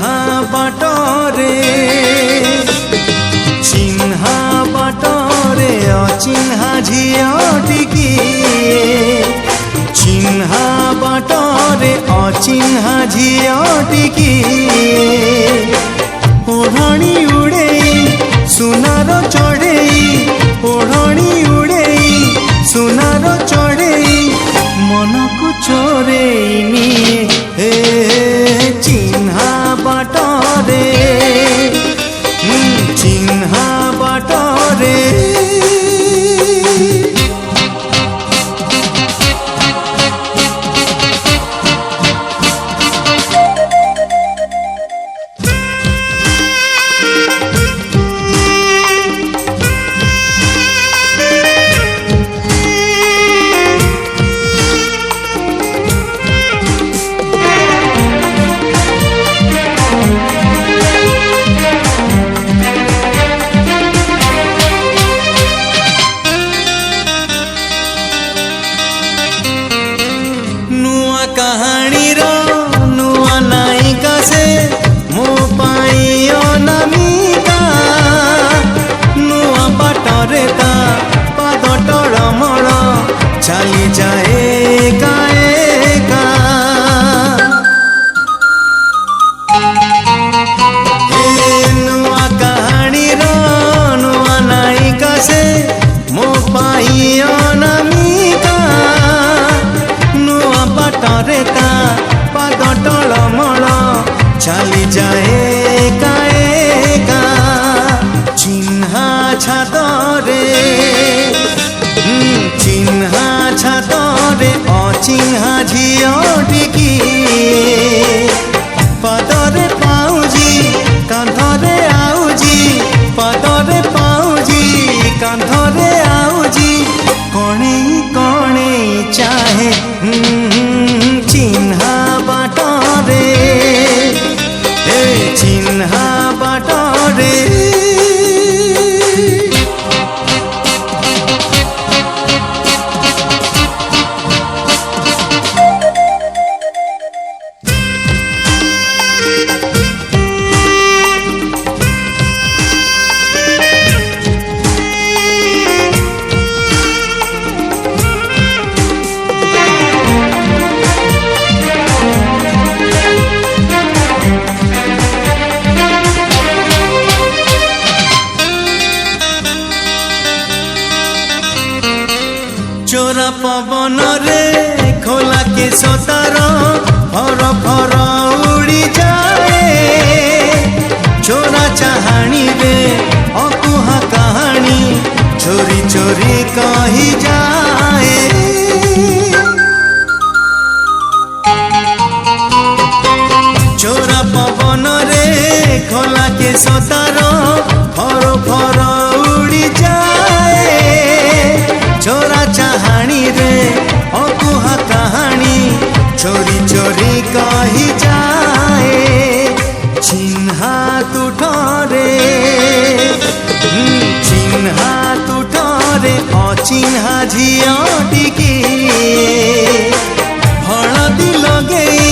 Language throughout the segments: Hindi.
चिन्हा बाटरे चिन्हा बाटरे अचिन्हा झियटिकी चिन्हा बाटरे अचिन्हा झियटिकी ओढ़णी उड़ेई सुनार चढ़ेई ओढ़णी उड़ेई सुनार चढ़ेई मन को चोरेई निए हे चिन्हा बाटरे चिन्हा बाटरे चली जाए का नुआ कहानी नुआ नायिका से मो पाई अनामिका नुआ बाटरे ता पाद टलमल चली जाए का चिन्हा छादरे चिन्हा छादरे अचिन्हा झियटिकी पदरे पाउजी कांधरे आउजी पदरे पाउजी कांधरे आउजी कणेई कणेई चाहे चिन्हा बाटरे चिन्हा बाटरे चोरा पवन रे खोला के सतार फर फर उड़ी जाए चोरा चाहानी रे अकुहा कहानी चोरी चोरी कही जाए चोरा पवन रे खोला के सतार फर फर उड़ी जाए चोरा चाहानी रे अकुहा कहानी चोरी चोरी कही जाए चिन्हा तुठरे चिन्हा तुठरे अचिन्हा झियटिकी हलदी लगेई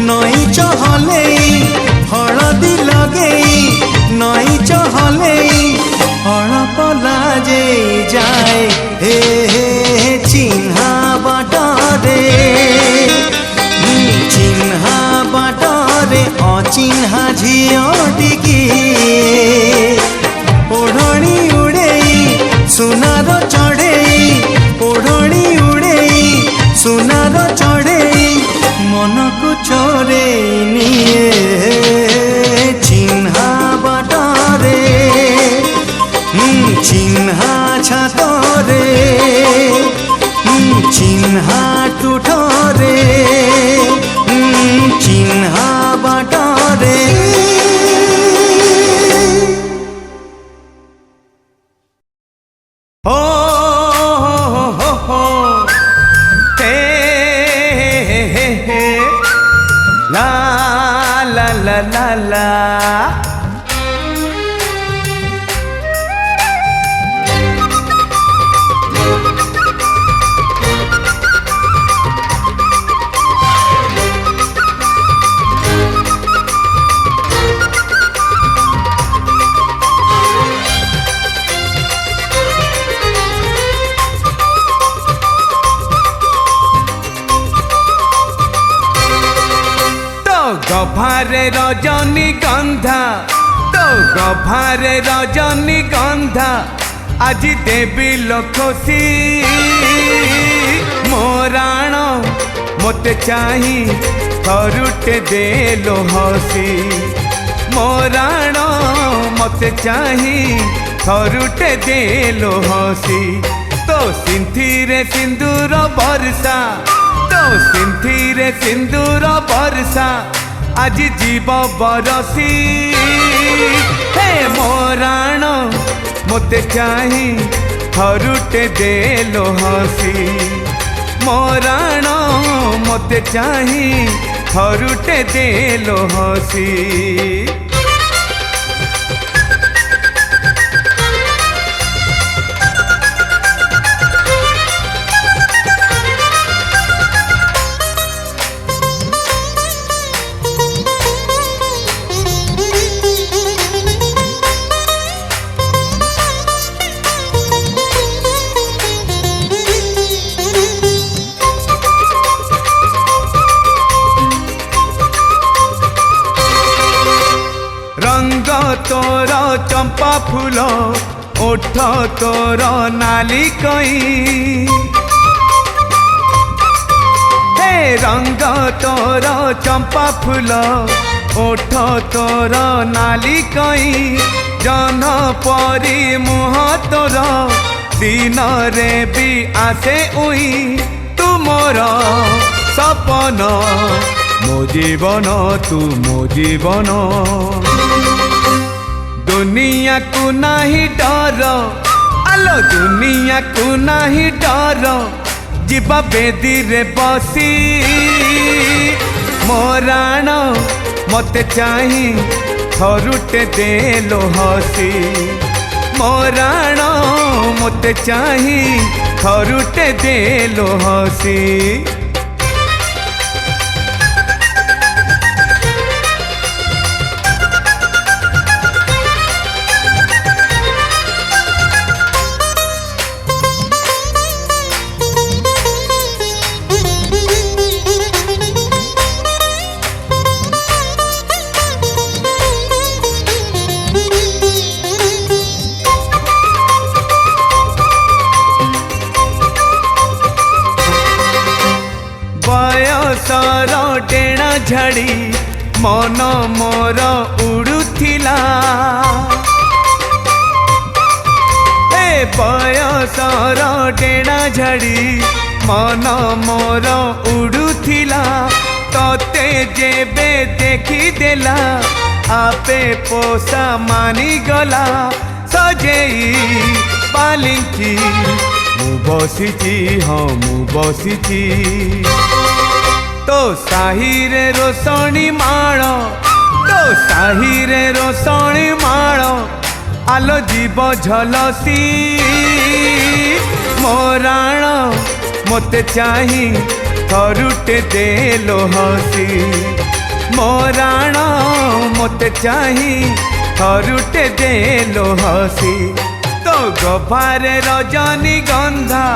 नई चहलेई हलदी लगेई नई चहलेई हड़प लाजे जाए हे चिन्हा बाटरे चिन्हा बाटरे अचिन्हा झियटिकी ओढ़णी उड़ेई सुनार चढ़ेई ओढ़णी उड़ेई सुनार चढ़ेई मन को चोरेई निए चिन्हा बाटरे चिन्हा छातरे चिन्हा टूठरे चिन्हा बाटरे हो हे ला गभारे रजनीगंधा तो गभारे रजनीगंधा आज देवी लोखसी मोराण मते चाही थरुटे देलो हसी मोराण मते चाही थरुटे देलो हसी तो सिंथिरे सिंदूर बरसा तो सिंथिरे सिंदूर बरसा आज जीव बरसी हे मोराण मते चाही थरुटे देलो हसी मोराण मते चाही थरुटे देलो हसी रंग तोर चंपा फूल ओठ तोर नाली कई हे रंग तोर चंपा फूल ओठ तोर नाली कई जन परी मुह तोर दिन रे भी आसे उई तू मोर सपन मो जीवन तू मो जीवन दुनिया को नहीं डर आलो दुनिया को नहीं डर जीवा बेदी रे बसी मोराण मते चाही थरुटे देलो हसी मोराण मते चाही थरुटे देलो हसी बयसर डेणा झाड़ी मन मोर उड़ुथिला हे बयसर डेणा झाड़ी मन मोर उड़ुथिला तते जेबे देखी देला आपे पोसा मानी गला सजेई पालिंकी मु बसिची हाँ मु बसिची तो साहिरे रोसणी माण तो साहिरे रोसणी माण आलो जीव झलसी मोराण मते चाही थरुटे देलो हसी मोराण मते चाही थरुटे देलो हसी तो गभारे रजनीगंधा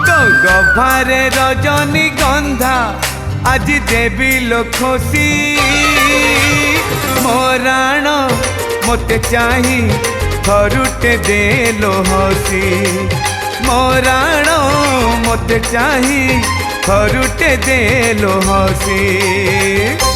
तो गभारे रजनीगंधा आज देवी लोखसी मोराण मते चाही थरुटे देलो हसी मोराण मते चाही थरुटे देलो हसी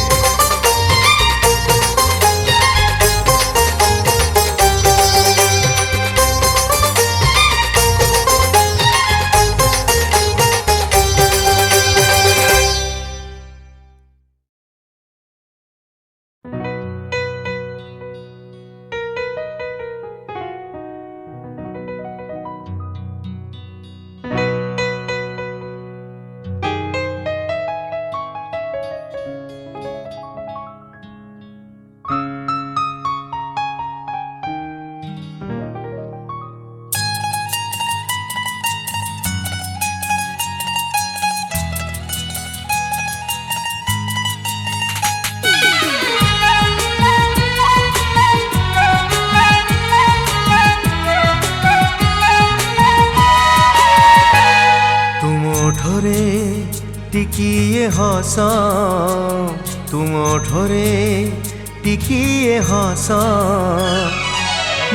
टिकिए हस तुम ओठरे टिकिए हस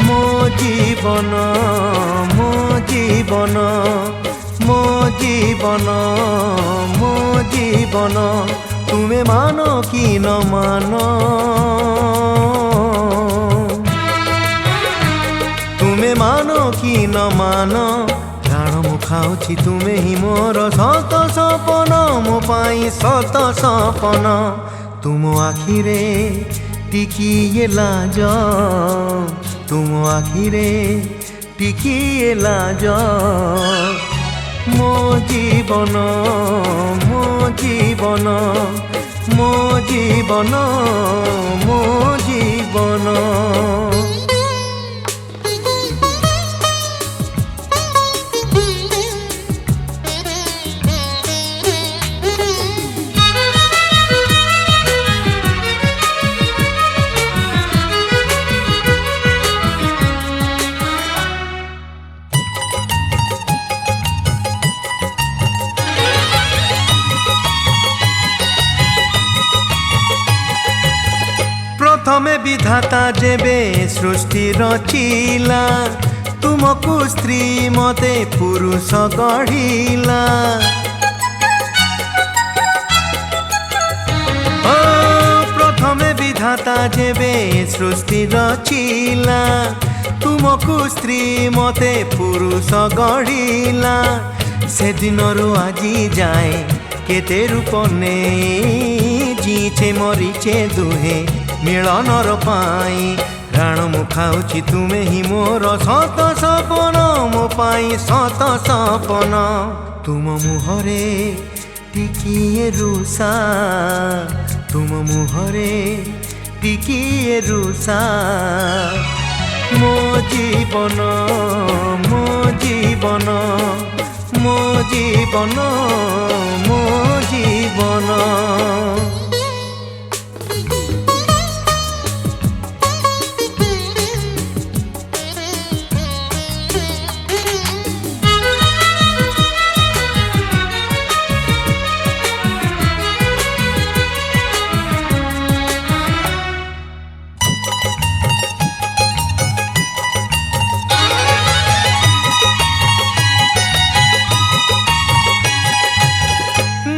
मो जीवन मो जीवन मो जीवन मो जीवन तुम्हें मानो कि न मानो तुम्हें मानो कि न मानो प्राण मु खाऊछि तुम्हें ही मोर सत सपन मो पाई सत सपन तुम आखिरे टिकिए लाज तुम आखिरे टिकिए लाज मो जीवन मो जीवन मो जीवन मो जीवन प्रथमे विधाता जेबे सृष्टि रचिला तुमको स्त्री मते पुरुष गढ़िला प्रथमे विधाता जेबे सृष्टि रचिला तुमको स्त्री मते पुरुष गढ़िला से दिनरु आजी जाए केते रूप ने जीचे मरीचे दुहे मिलनर पाई प्राण मु खाऊछि तुम्हें ही मोर सत सपन मो पाई सत सपन तुम मुहरे टिकिए रुषा तुम मुहरे टिकिए रुषा मो जीवन मो जीवन मो जीवन मो जीवन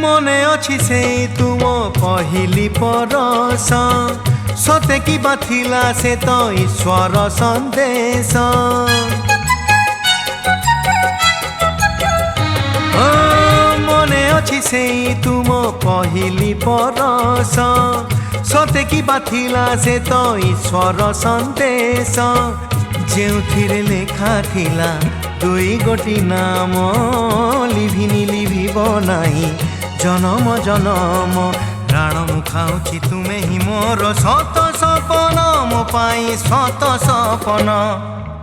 मने अछि से तुम पहिली परस सते कि बाथिला से तो ईश्वर संदेश मने अछि से तुम पहिली परस सते कि बाथिला से तो ईश्वर संदेश जेउथिरे लेखा थिला दुई गोटी नाम लिभिनी लिभिब नाही जनम जनम प्राण मु खाऊछि तुम्हें ही मोर सत सपन मो पाई सत सपन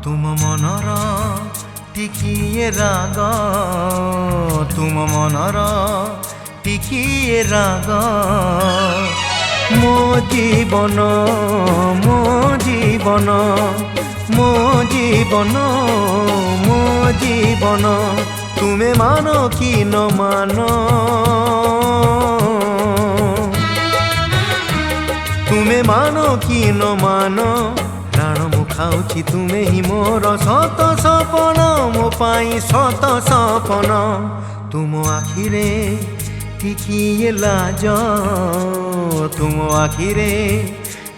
तुम मनर टिकिए राग तुम मनर टिकिए राग मो जीवन मो जीवन मो जीवन मो जीवन तुम्हें मानो कि न मानो तुम्हें मानो कि न मानो प्राण मु खाऊछि तुम्हें ही मोर सत सपन मो पाई सत सपन तुम आखिरे टिकिए लाज तुम आखिरे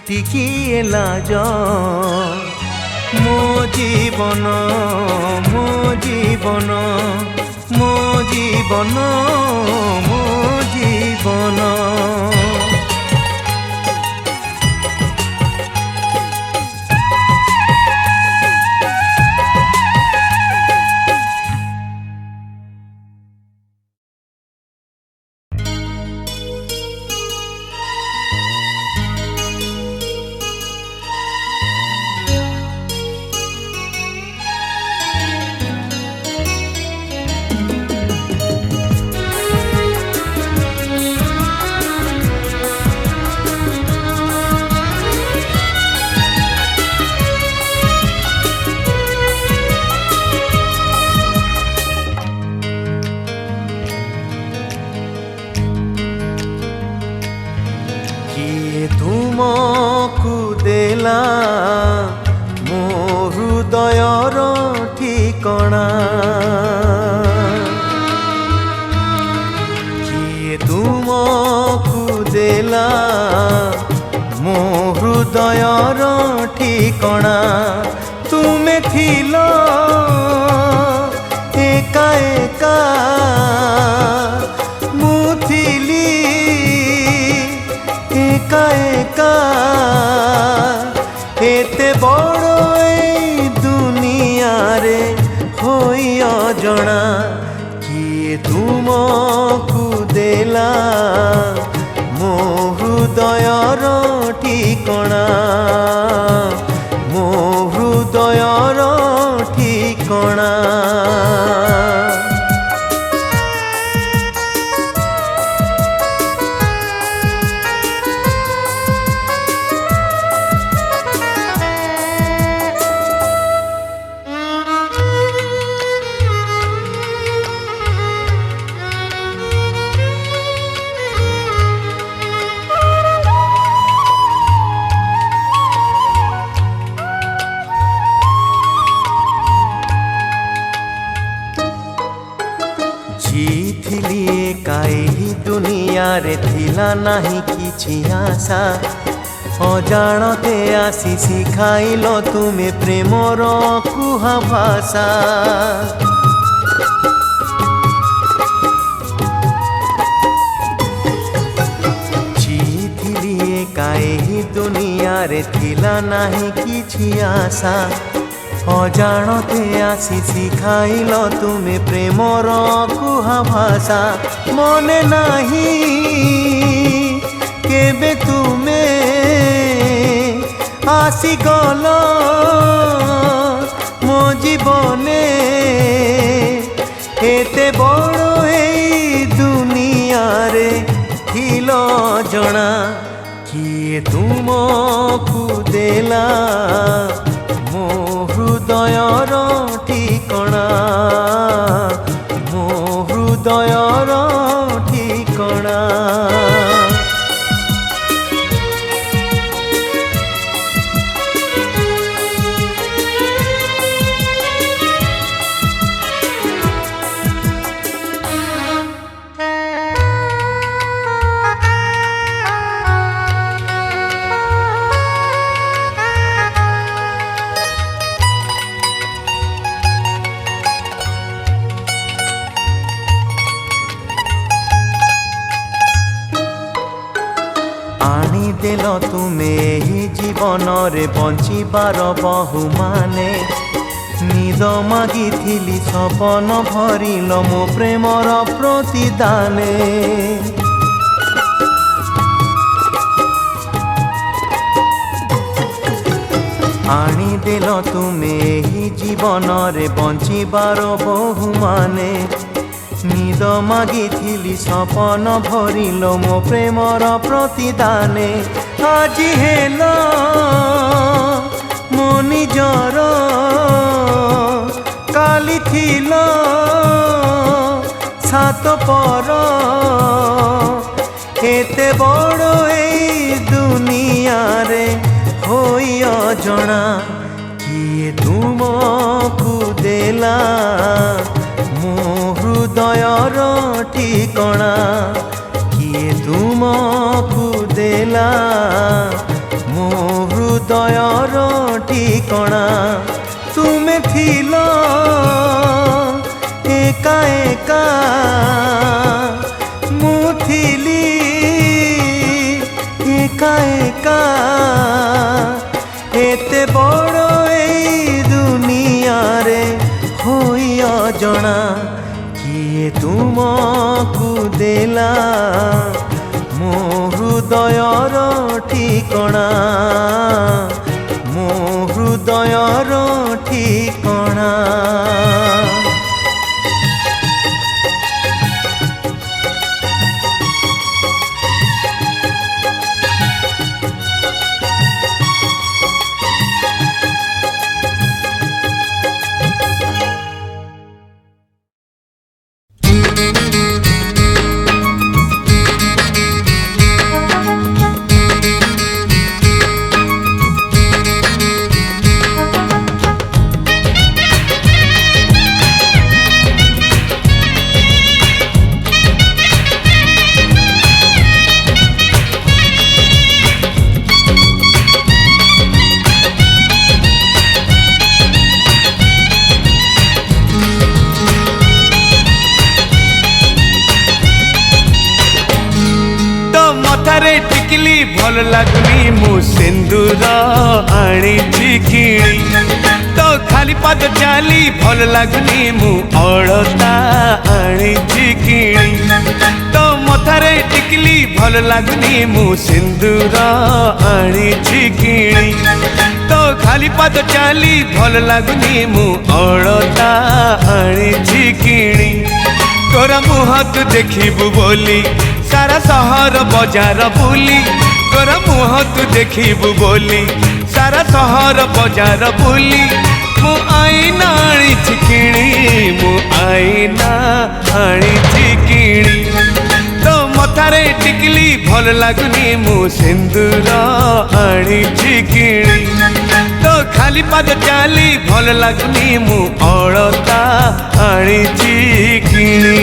टिकिए लाज मो जीवन मो जीवन मो जीवन मो जीवन ତୁମକୁ ଦେଲା ମୋ ହୃଦୟର ଠିକଣା। ତୁମେ ଥିଲ ଏକା ଏକା, ମୁଁ ଥିଲି ଏକା ଏକା। ଏତେ ବଡ଼ ଏଇ ଦୁନିଆରେ ହୋଇ ଅଜଣା, କିଏ ତୁମକୁ ଦେଲା ମୋ ହୃଦୟର ଠିକଣା, ମୋ ହୃଦୟର ଠିକଣା। ଥିଲି ଏକା ଏହି ଦୁନିଆରେ, ଥିଲା ନାହିଁ କିଛି ଆଶା। ଅଜାଣତେ ଆସି ଶିଖାଇଲ ତୁମେ ପ୍ରେମର କୁହା ଭାଷା। ଥିଲି ଏକା ଏହି ଦୁନିଆରେ, ଥିଲା ନାହିଁ କିଛି ଆଶା। ଅଜାଣତେ ଆସି ଶିଖାଇଲ ତୁମେ ପ୍ରେମର କୁହା ଭାଷା। ମନେ ନାହିଁ କେବେ ତୁମେ ଆସିଗଲ ମୋ ଜୀବନେ। ଏତେ ବଡ଼ ଏଇ ଦୁନିଆରେ ଥିଲ ଜଣା, କିଏ ତୁମକୁ ଦେଲା ମୋ ହୃଦୟର ଠିକଣା, ମୋ ହୃଦୟର ଠିକଣା। ଆଣିଦେଲ ତୁମେ ଏହି ଜୀବନରେ ବଞ୍ଚିବାର ବହୁମାନେ। ନିଦ ମାଗିଥିଲି ସପନ ଭରିଲ ମୋ ପ୍ରେମର ପ୍ରତିଦାନେ। ଆଣିଦେଲ ତୁମେ ଏହି ଜୀବନରେ ବଞ୍ଚିବାର ବହୁମାନେ। ନିଦ ମାଗିଥିଲି ସପନ ଭରିଲ ମୋ ପ୍ରେମର ପ୍ରତିଦାନେ। ଆଜି ହେଲ ମୋ ନିଜର, କାଲି ଥିଲ ସାତ ପର। ଏତେ ବଡ଼ ଏଇ ଦୁନିଆରେ ହୋଇ ଅଜଣା, କିଏ ତୁମକୁ ଦେଲା ମୋ ହୃଦୟର ଠିକଣା, କିଏ ତୁମକୁ ଦେଲା ମୋ ହୃଦୟର ଠିକଣା। ତୁମେ ଥିଲ ଏକା ଏକା, ମୁଁ ଥିଲି ଏକା ଏକା। ଏତେ ବଡ଼ ଏଇ ଦୁନିଆରେ ହୋଇ ଅଜଣା, କିଏ ତୁମକୁ ଦେଲା ମୋ ହୃଦୟର ଠିକଣା, ମୋ ହୃଦୟର ଠିକଣା। भल लगुनी मु सिंदूर आनी किणी तो खाली पाद चाली भल लगुनी मु अलता आनी किणी तो मथारे टिकली भल लगुनी मु सिंदूर आनी किणी तो खाली पाद चाली भल लगुनी मु अलता आनी किणी तोरा मुह तू देखिबु बोली सारा सहर बजार बुली तोरा मुह तू देखिबु बोली सारा सहर बजार बुली मु आईना आनी किणी मु आईना आनी किणी तो मथारे टिकली भल लगुनी मु सिंदूर आनी किणी तो खाली पाद चाली भल लगुनी मु अलता आनी किणी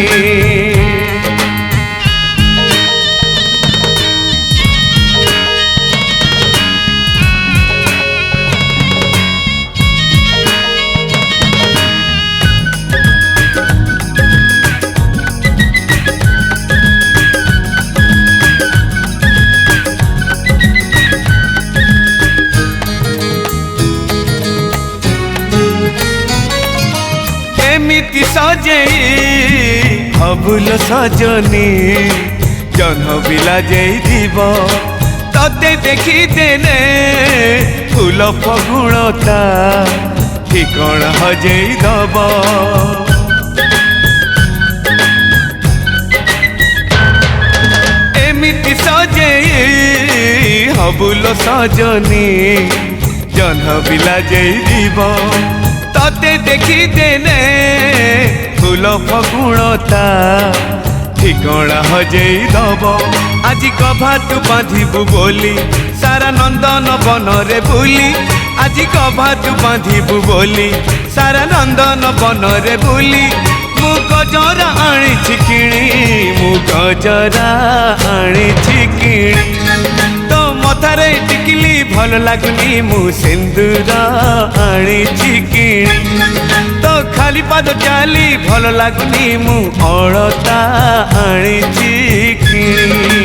एमिति सजेई हबुल सजनी जन्म बिला जेई दीब तते देखी देने फूल फगुणता ठिकण हजेई दब एमिति सजेई हबुल सजनी जन्म बिला जेई दीब तते देखी देने फूल फगुणता ठिकणा हजेई दब आज कभा तू बांधिबु बोली सारा नंदन बन रे बुली आज कभा तू बांधिबु बोली सारा नंदन बन रे बुली मु गजरा आनी किणी मु गजरा आनी किणी तो मथारे टिकली भल लगुनी मु सिंदूर आनी किणी तो खाली पाद चाली भल लगुनी मु अलता आनी किणी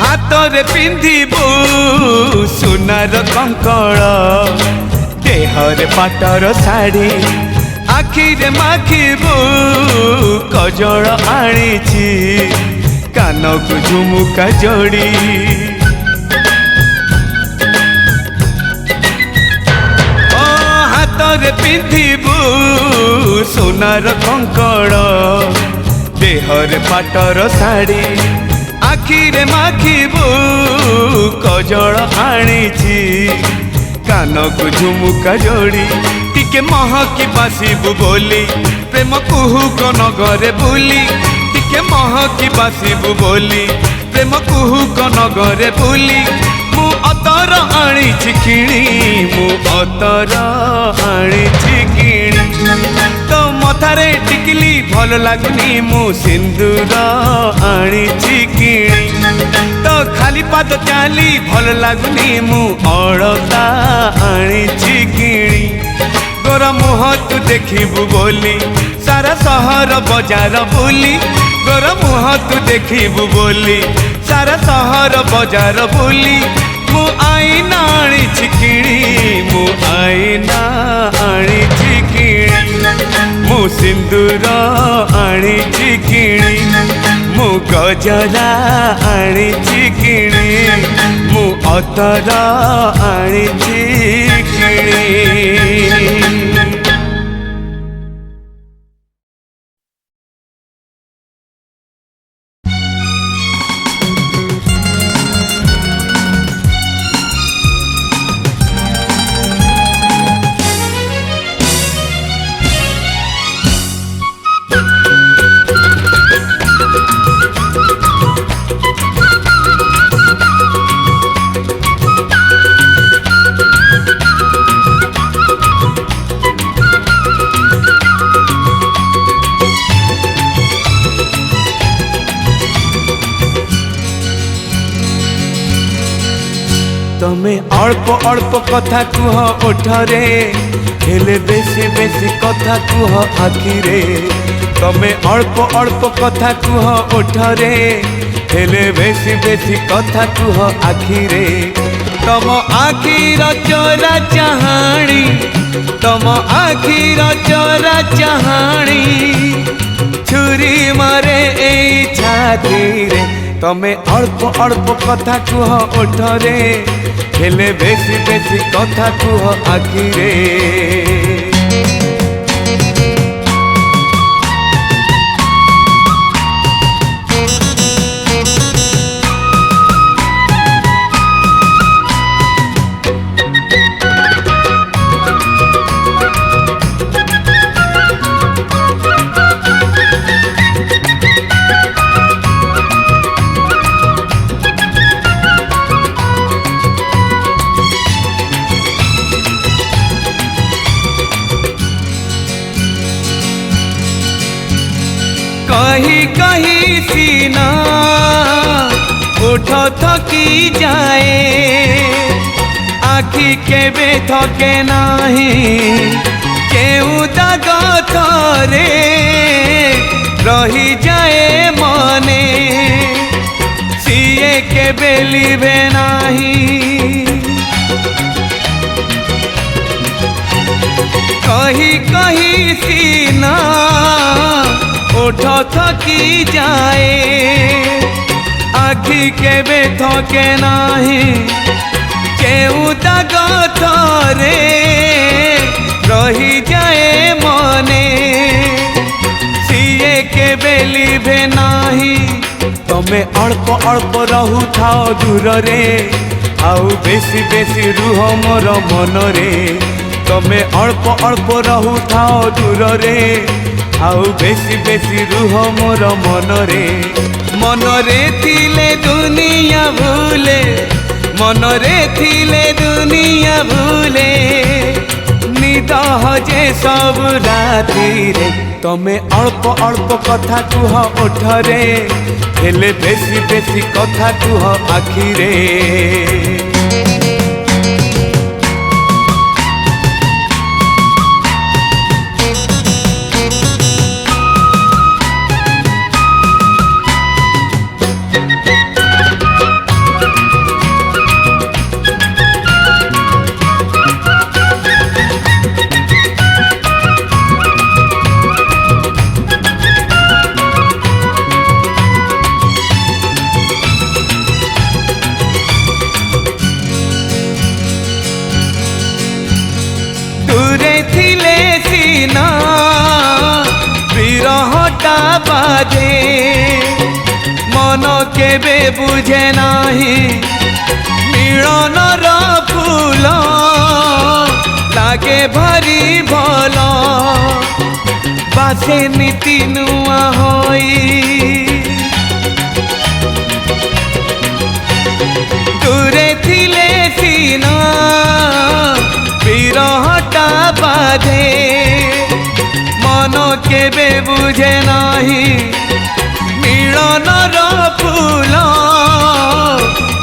हाथरे पिंधिबु सुनार कंकड़ देहरे पाटर शाढ़ी आखिरे माखिबु कजल आनीची कानकु झुमुका जोड़ी हाथरे पिंधिबु सुनार कंकड़ देहरे पाटर शाढ़ी आखिरे माखिबु कजल आनीची कानकु झुमुका जोड़ी टिके महकी बासिबु बोली प्रेम कुहुक नगरे बुली टिके महकी बासिबु बोली प्रेम कुहुक नगरे बुली मु अतर आनीची किणी मु अतर आनीची किणी तो मथारे टिकली भल लगुनी मु सिंदूर आनीची किणी तो खाली पाद चाली भल लगुनी मु अलता आनीची किणी गोरा मुह तू देखिबु बोली सारा सहर बजार बुली गोरा मुह तू देखिबु बोली सारा सहर बजार बुली मु आईना आनीची किणी मु आईना आनीची किणी मु सिंदूर आनीची किणी मु गजरा आनीची किणी मु अतर आनीची किणी। तमे अल्प अल्प कथा कुह ओठरे हेले बेसी बेसी कथा कुह आखिरे तमे अल्प अल्प कथा कुह ओठरे हेले बेसी बेसी कथा कुह आखिरे तम आखिर चोरा चाहाणी तम आखिर चोरा चाहाणी छुरी मारे ए छाती रे तमे अल्प अल्प कथा कुह ओठरे हेले बेसी बेसी कथा कुह आखिरे कहीं कहीं सीना उठ थकी जाए आखि केबे थके नाही केउ दाग थरे रही जाए मने सीए केबे लिबे नाही कहीं कहीं सीना उठ थकी जाए आखि केबे थके नाही केउ दाग थरे रही जाए मने सीए केबे लिबे नाही तमे अल्प अल्प रहु थाओ दूर रे आउ बेसी बेसी रुह मोर मन रे तमे अल्प अल्प रहु थाओ दूर रे आउ बेसी बेसी रुह मोर मन रे थिले दुनिया भूले मन रे थिले दुनिया भूले निद हजे सब राति रे तमे अल्प अल्प कथा कुह ओठरे हेले बेसी बेसी कथा कुह आखिरे विरहटा बाजे मन केबे बुझे नाही मिलनर फूल लागे भारी भल बासे नीति नुआ होई दूरे थिले सीना विरहटा बाजे मन केबे बुझे नाही मिलनर फूल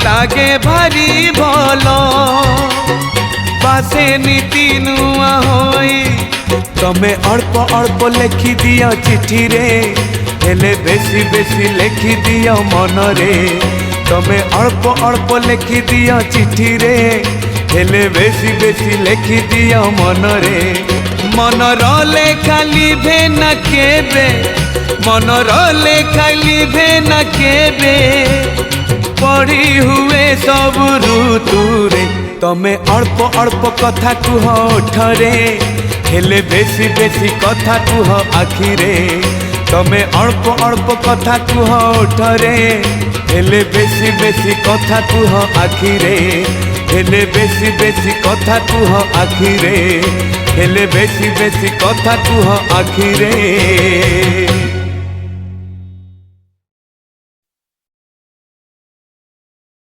लागे भारी भल बासे नीति नुआ होई तमे अल्प अल्प लिखि दिया चिठी रे हेले बेसी बेसी लिखि दिया मन रे तमे अल्प अल्प लिखि दिया चिठी रे हेले बेसी बेसी लिखि दिया मन रे मन रे खाली भेना केबे मन रे खाली भेना केबे पढ़ी हुए सब ऋतु रे तमे अल्प अल्प कथा कुह ओठरे हेले बेसी बेसी कथा कुह आखिरे तमे अल्प अल्प कथा कुह ओठरे हेले बेसी बेसी कथा कुह आखिरे हेले बेसी बेसी कथा कुह आखिरे हेले बेसी बेसी कथा कुह आखिरे।